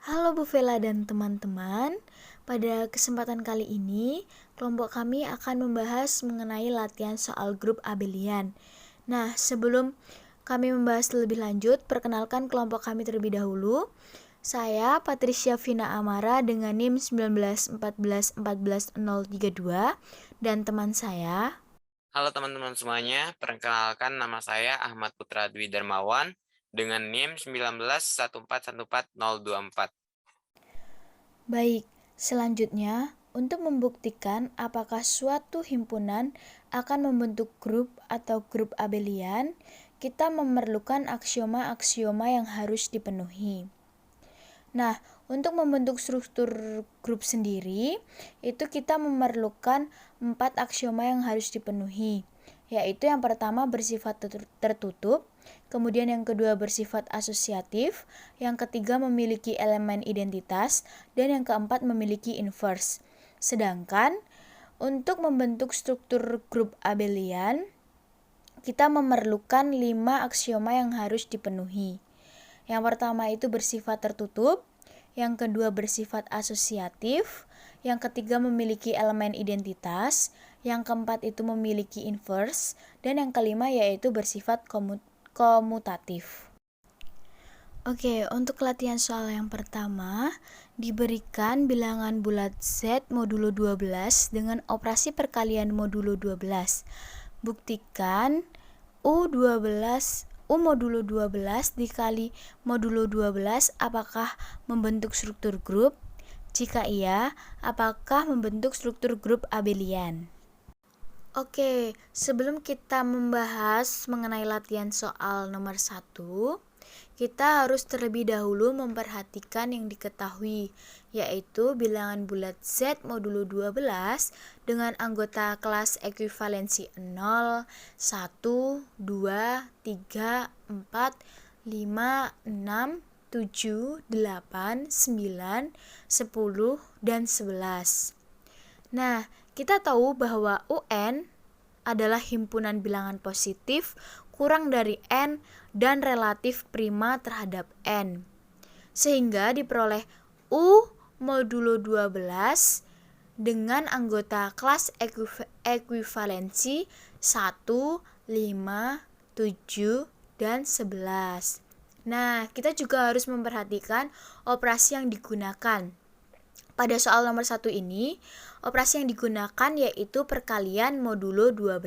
Halo Bu Vela dan teman-teman, pada kesempatan kali ini kelompok kami akan membahas mengenai latihan soal grup abelian. Nah, sebelum kami membahas lebih lanjut, perkenalkan kelompok kami terlebih dahulu. Saya Patricia Vina Amara dengan NIM 1914141032 dan teman saya. Halo teman-teman semuanya, perkenalkan nama saya Ahmad Putra Dwi Darmawan dengan NIM 1914141024. Baik, selanjutnya untuk membuktikan apakah suatu himpunan akan membentuk grup atau grup abelian, kita memerlukan aksioma-aksioma yang harus dipenuhi. Nah, untuk membentuk struktur grup sendiri, itu kita memerlukan 4 aksioma yang harus dipenuhi, yaitu yang pertama bersifat tertutup, kemudian yang kedua bersifat asosiatif, yang ketiga memiliki elemen identitas, dan yang keempat memiliki inverse. Sedangkan untuk membentuk struktur grup abelian, kita memerlukan 5 aksioma yang harus dipenuhi. Yang pertama itu bersifat tertutup, yang kedua bersifat asosiatif, yang ketiga memiliki elemen identitas, yang keempat itu memiliki inverse, dan yang kelima yaitu bersifat komutatif. Oke, untuk latihan soal yang pertama, diberikan bilangan bulat Z modulo 12 dengan operasi perkalian modulo 12. Buktikan U modulo 12 dikali modulo 12 apakah membentuk struktur grup? Jika iya, apakah membentuk struktur grup abelian? Oke, sebelum kita membahas mengenai latihan soal nomor 1, kita harus terlebih dahulu memperhatikan yang diketahui, yaitu bilangan bulat Z modulo 12 dengan anggota kelas ekuivalensi 0, 1, 2, 3, 4, 5, 6, 7, 8, 9, 10, dan 11. Nah, kita tahu bahwa UN adalah himpunan bilangan positif kurang dari N dan relatif prima terhadap N. Sehingga diperoleh U modulo 12 dengan anggota kelas ekuivalensi 1, 5, 7, dan 11. Nah, kita juga harus memperhatikan operasi yang digunakan. Pada soal nomor 1 ini, operasi yang digunakan yaitu perkalian modulo 12.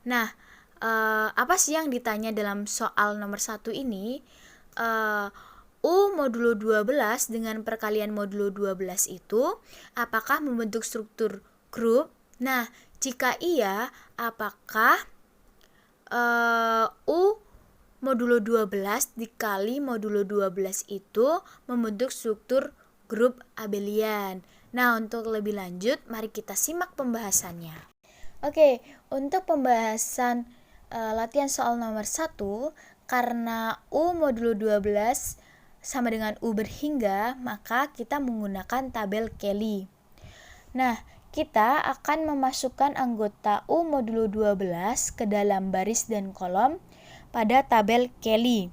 Nah, apa sih yang ditanya dalam soal nomor 1 ini? U modulo 12 dengan perkalian modulo 12 itu apakah membentuk struktur grup? Nah, jika iya, apakah U modulo 12 dikali modulo 12 itu membentuk struktur grup abelian? Nah, untuk lebih lanjut, mari kita simak pembahasannya. Oke, untuk pembahasan latihan soal nomor 1, karena U modulo 12 sama dengan U berhingga, maka kita menggunakan tabel Kelly. Nah, kita akan memasukkan anggota U modulo 12 ke dalam baris dan kolom pada tabel Kelly,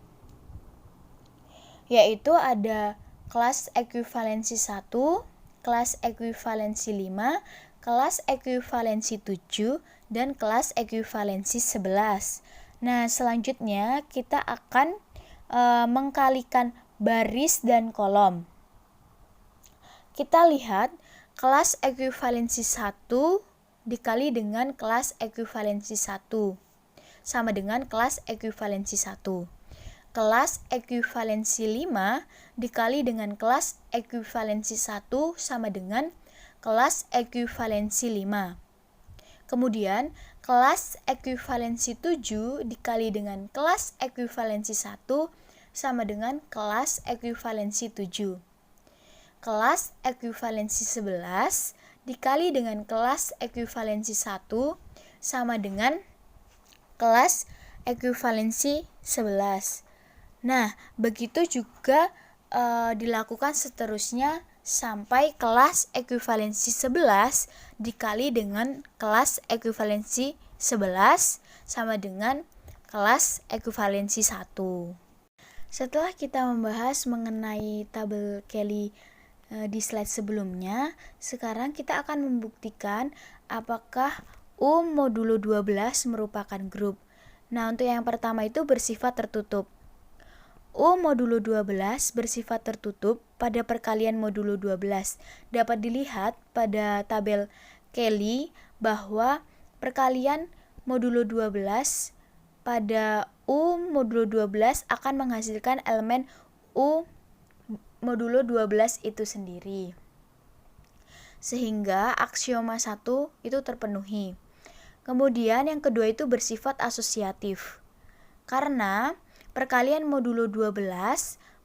yaitu ada kelas ekuivalensi 1, kelas ekuivalensi 5, kelas ekuivalensi 7, dan kelas ekuivalensi 11. Nah, selanjutnya kita akan mengkalikan baris dan kolom. Kita lihat kelas ekuivalensi 1 dikali dengan kelas ekuivalensi 1 sama dengan kelas ekuivalensi 1. Kelas ekuivalensi 5 dikali dengan kelas ekuivalensi 1 sama dengan kelas ekuivalensi 5. Kemudian, kelas ekuivalensi 7 dikali dengan kelas ekuivalensi 1 sama dengan kelas ekuivalensi 7. Kelas ekuivalensi 11 dikali dengan kelas ekuivalensi 1 sama dengan kelas ekuivalensi 11. Nah, begitu juga dilakukan seterusnya sampai kelas ekuivalensi 11 dikali dengan kelas ekuivalensi 11 sama dengan kelas ekuivalensi 1. Setelah kita membahas mengenai tabel Kelly di slide sebelumnya, sekarang kita akan membuktikan apakah U modulo 12 merupakan grup. Nah, untuk yang pertama itu bersifat tertutup. U modulo 12 bersifat tertutup pada perkalian modulo 12. Dapat dilihat pada tabel Kelly bahwa perkalian modulo 12 pada U modulo 12 akan menghasilkan elemen U modulo 12 itu sendiri. Sehingga aksioma 1 itu terpenuhi. Kemudian yang kedua itu bersifat asosiatif. Karena perkalian modulo 12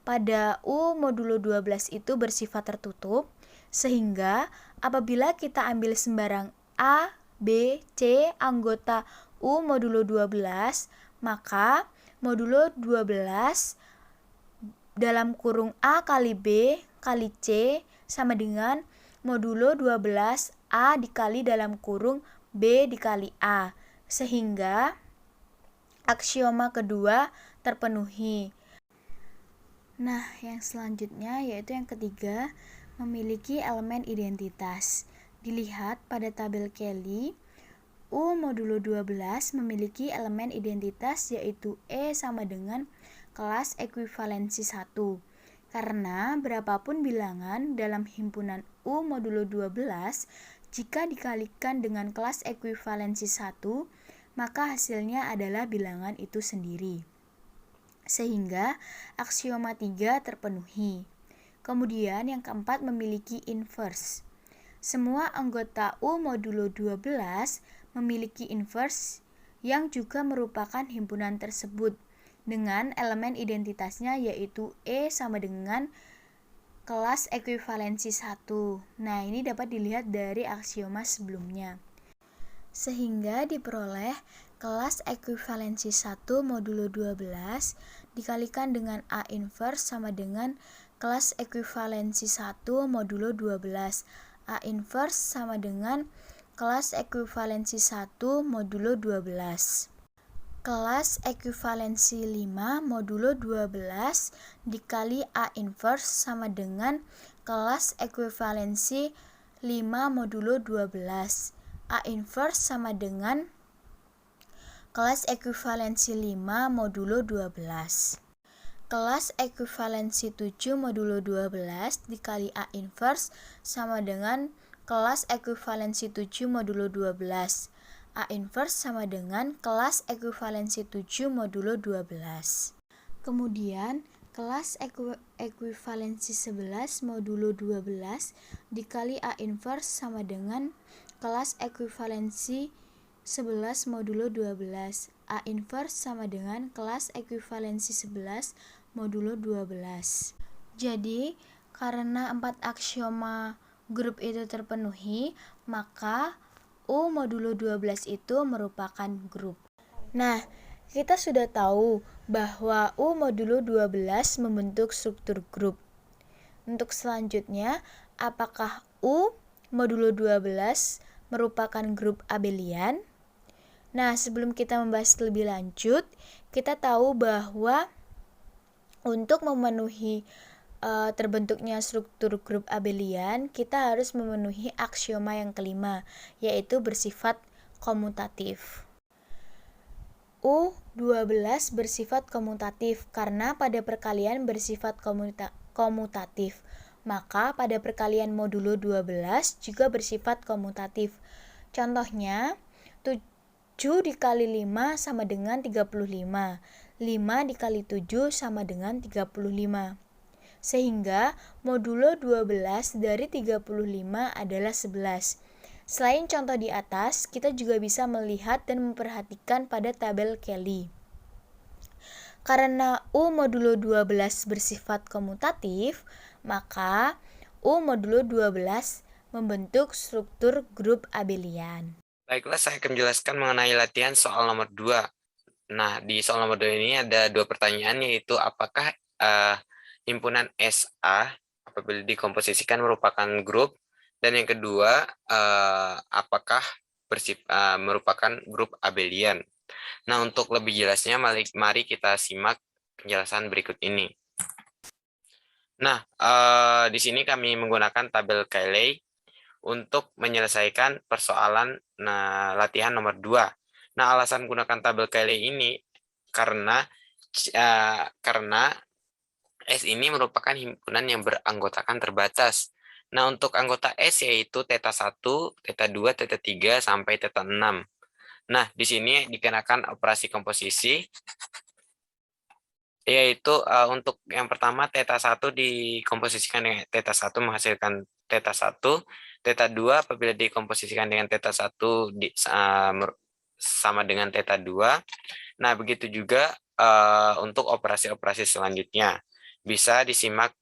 pada U modulo 12 itu bersifat tertutup, sehingga apabila kita ambil sembarang A, B, C anggota U modulo 12, maka modulo 12 dalam kurung A kali B kali C sama dengan modulo 12 A dikali dalam kurung B dikali A. Sehingga aksioma kedua terpenuhi. Nah, yang selanjutnya yaitu yang ketiga, memiliki elemen identitas. Dilihat pada tabel Kelly, U modulo 12 memiliki elemen identitas yaitu E sama dengan kelas ekuivalensi 1. Karena berapapun bilangan dalam himpunan U modulo 12, jika dikalikan dengan kelas ekuivalensi 1, maka hasilnya adalah bilangan itu sendiri. Sehingga aksioma 3 terpenuhi. Kemudian yang keempat memiliki inverse. Semua anggota U modulo 12 memiliki inverse yang juga merupakan himpunan tersebut dengan elemen identitasnya yaitu E sama dengan kelas ekuivalensi 1. Nah, ini dapat dilihat dari aksioma sebelumnya. Sehingga diperoleh kelas ekuivalensi 1 modulo 12 dikalikan dengan A inverse sama dengan kelas ekuivalensi 1 modulo 12. A inverse sama dengan kelas ekuivalensi 1 modulo 12. Kelas ekuivalensi 5 modulo 12 dikali A inverse sama dengan kelas ekuivalensi 5 modulo 12. A inverse sama dengan kelas ekuivalensi 5 modulo 12. Kelas ekuivalensi 7 modulo 12 dikali A inverse sama dengan kelas ekuivalensi 7 modulo 12. A inverse sama dengan kelas ekuivalensi 7 modulo 12. Kemudian kelas ekuivalensi 11 modulo 12 dikali A inverse sama dengan kelas ekuivalensi 11 modulo 12. A inverse sama dengan kelas ekuivalensi 11 modulo 12. Jadi, karena 4 aksioma grup itu terpenuhi, maka U modulo 12 itu merupakan grup. Nah, kita sudah tahu bahwa U modulo 12 membentuk struktur grup. Untuk selanjutnya, apakah U modulo 12 merupakan grup abelian? Nah, sebelum kita membahas lebih lanjut, kita tahu bahwa untuk memenuhi terbentuknya struktur grup abelian, kita harus memenuhi aksioma yang kelima, yaitu bersifat komutatif. U12 bersifat komutatif karena pada perkalian bersifat komutatif. Maka pada perkalian modulo 12 juga bersifat komutatif. Contohnya, 7 dikali 5 sama dengan 35. 5 dikali 7 sama dengan 35. Sehingga modulo 12 dari 35 adalah 11. Selain contoh di atas, kita juga bisa melihat dan memperhatikan pada tabel Kelly. Karena U modulo 12 bersifat komutatif, maka U modulo 12 membentuk struktur grup abelian. Baiklah, saya akan menjelaskan mengenai latihan soal nomor 2. Nah, di soal nomor 2 ini ada 2 pertanyaan, yaitu apakah himpunan SA apabila dikomposisikan merupakan grup, dan yang kedua apakah merupakan grup abelian. Nah, untuk lebih jelasnya mari kita simak penjelasan berikut ini. Nah, di sini kami menggunakan tabel Cayley untuk menyelesaikan persoalan latihan nomor 2. Nah, alasan menggunakan tabel Cayley ini karena S ini merupakan himpunan yang beranggotakan terbatas. Nah, untuk anggota S yaitu θ1, θ2, θ3, sampai θ6. Nah, di sini dikenakan operasi komposisi, yaitu untuk yang pertama θ1 dikomposisikan dengan θ1 menghasilkan θ1, θ2 apabila dikomposisikan dengan θ1 sama dengan θ2. Nah, begitu juga untuk operasi-operasi selanjutnya. Bisa disimak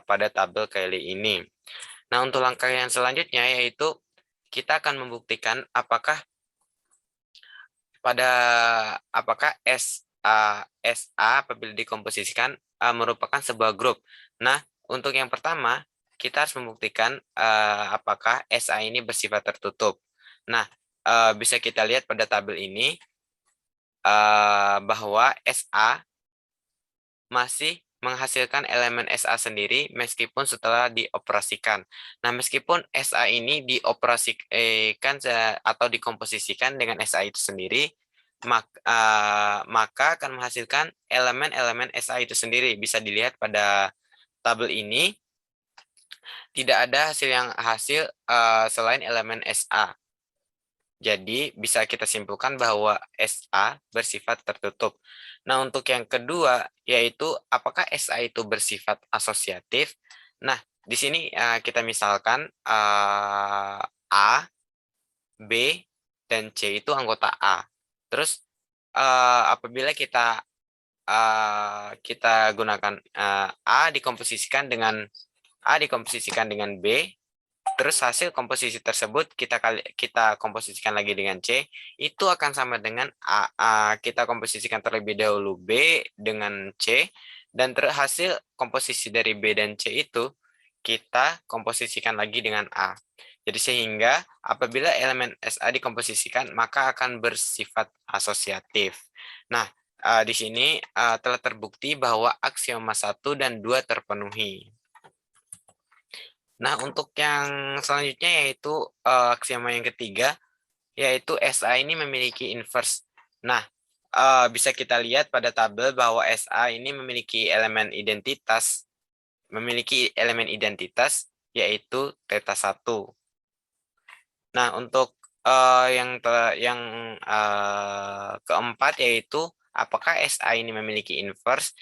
pada tabel Cayley ini. Nah, untuk langkah yang selanjutnya yaitu kita akan membuktikan apakah SA apabila dikomposisikan merupakan sebuah grup. Nah, untuk yang pertama kita harus membuktikan apakah SA ini bersifat tertutup. Nah, bisa kita lihat pada tabel ini bahwa SA masih menghasilkan elemen SA sendiri meskipun setelah dioperasikan. Nah, meskipun SA ini dioperasikan atau dikomposisikan dengan SA itu sendiri, maka akan menghasilkan elemen-elemen SA itu sendiri. Bisa dilihat pada tabel ini, tidak ada hasil selain elemen SA. Jadi, bisa kita simpulkan bahwa SA bersifat tertutup. Nah, untuk yang kedua, yaitu apakah SA itu bersifat asosiatif? Nah, di sini kita misalkan A, B, dan C itu anggota A. Terus, apabila kita gunakan A dikomposisikan dengan B, terus hasil komposisi tersebut kita komposisikan lagi dengan C, itu akan sama dengan kita komposisikan terlebih dahulu B dengan C, dan hasil komposisi dari B dan C itu kita komposisikan lagi dengan A. Jadi sehingga apabila elemen SA dikomposisikan maka akan bersifat asosiatif. Nah, di sini telah terbukti bahwa aksioma 1 dan 2 terpenuhi. Nah, untuk yang selanjutnya yaitu aksioma yang ketiga, yaitu SA ini memiliki inverse. Nah, bisa kita lihat pada tabel bahwa SA ini memiliki elemen identitas, yaitu θ1. Nah, untuk yang keempat yaitu apakah SA ini memiliki inverse?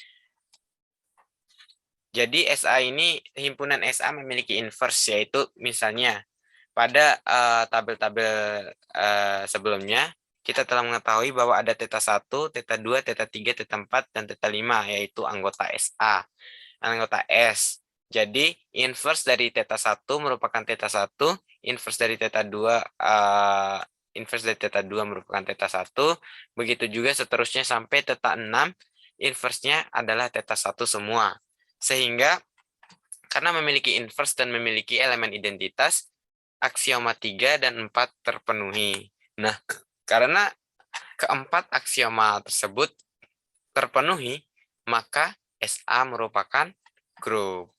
Jadi SA ini, himpunan SA memiliki inverse, yaitu misalnya pada tabel-tabel sebelumnya kita telah mengetahui bahwa ada θ1, θ2, θ3, θ4, dan θ5, yaitu anggota SA, anggota S. Jadi inverse dari θ1 merupakan θ1, inverse dari θ2 merupakan θ1, begitu juga seterusnya sampai θ6, inverse-nya adalah θ1 semua. Sehingga karena memiliki inverse dan memiliki elemen identitas, aksioma 3 dan 4 terpenuhi. Nah, karena keempat aksioma tersebut terpenuhi, maka SA merupakan grup.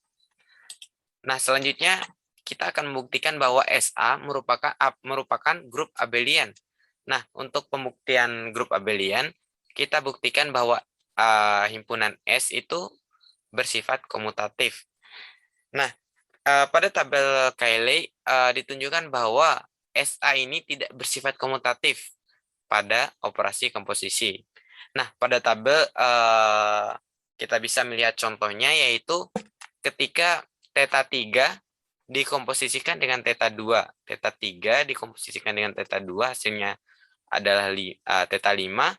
Nah, selanjutnya kita akan membuktikan bahwa SA merupakan grup abelian. Nah, untuk pembuktian grup abelian, kita buktikan bahwa himpunan S itu bersifat komutatif. Nah, pada tabel Cayley ditunjukkan bahwa SA ini tidak bersifat komutatif pada operasi komposisi. Nah, pada tabel kita bisa melihat contohnya, yaitu ketika θ3 dikomposisikan dengan θ2. θ3 dikomposisikan dengan θ2, hasilnya adalah θ5,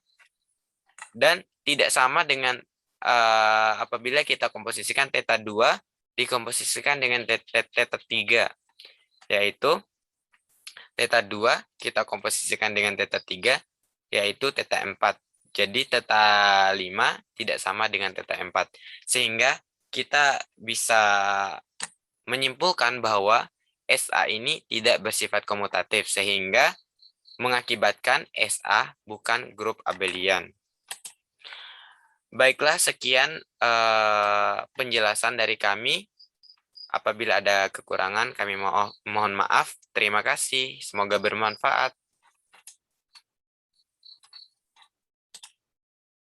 dan tidak sama dengan apabila kita komposisikan θ2 dikomposisikan dengan θ3, yaitu θ2 kita komposisikan dengan θ3, yaitu θ4. Jadi θ5 tidak sama dengan θ4. Sehingga kita bisa menyimpulkan bahwa SA ini tidak bersifat komutatif, sehingga mengakibatkan SA bukan grup abelian. Baiklah, sekian penjelasan dari kami. Apabila ada kekurangan, kami mohon maaf. Terima kasih. Semoga bermanfaat.